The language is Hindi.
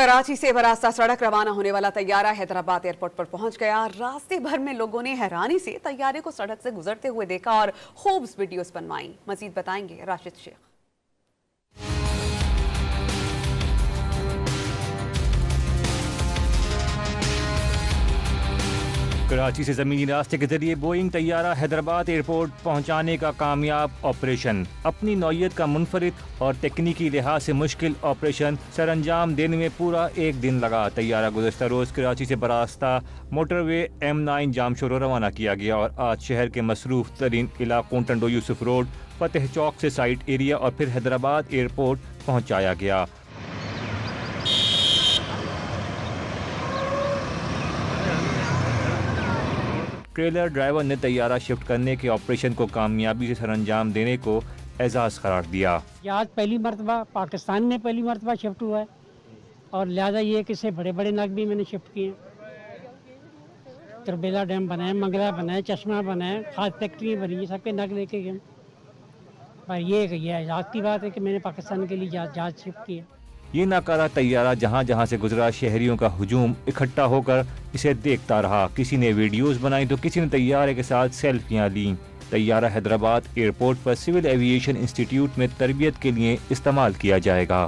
कराची से बरास्ता सड़क रवाना होने वाला तैयारा हैदराबाद एयरपोर्ट पर पहुंच गया। रास्ते भर में लोगों ने हैरानी से तैयारे को सड़क से गुजरते हुए देखा और खूब वीडियोस बनवाई। मजीद बताएंगे राशिद शेख। कराची से ज़मीनी रास्ते के जरिए बोइंग तैयारा हैदराबाद एयरपोर्ट पहुंचाने का कामयाब ऑपरेशन। अपनी नौयत का मुनफरिद और तकनीकी लिहाज से मुश्किल ऑपरेशन सरअंजाम देने में पूरा एक दिन लगा। तैयारा गुज़श्ता रोज़ कराची से बरास्ता मोटरवे M9 जामशोरो रवाना किया गया और आज शहर के मसरूफ़ तरीन इलाकों टंडो यूसुफ रोड, फतेह चौक से साइट एरिया और फिर हैदराबाद एयरपोर्ट पहुँचाया गया। ट्रेलर ड्राइवर ने तैयारा शिफ्ट करने के ऑपरेशन को कामयाबी से सरअंजाम देने को एजाज़ करार दिया। आज पहली मरतबा पाकिस्तान में पहली मरतबा शिफ्ट हुआ है और लिहाजा ये कि से बड़े बड़े नग भी मैंने शिफ्ट किए। तरबेला डैम बनाए, मंगला बनाए, चश्मा बनाए, खाद फैक्ट्री बनी, सबके नग लेके गए। पर ये एजाज़ की बात है कि मैंने पाकिस्तान के लिए जहाज शिफ्ट किया। ये नाकारा तैयारा जहाँ जहाँ से गुजरा शहरियों का हुजूम इकट्ठा होकर इसे देखता रहा। किसी ने वीडियोस बनाई तो किसी ने तैयारे के साथ सेल्फियाँ लीं। तैयारा हैदराबाद एयरपोर्ट पर सिविल एविएशन इंस्टीट्यूट में तरबियत के लिए इस्तेमाल किया जाएगा।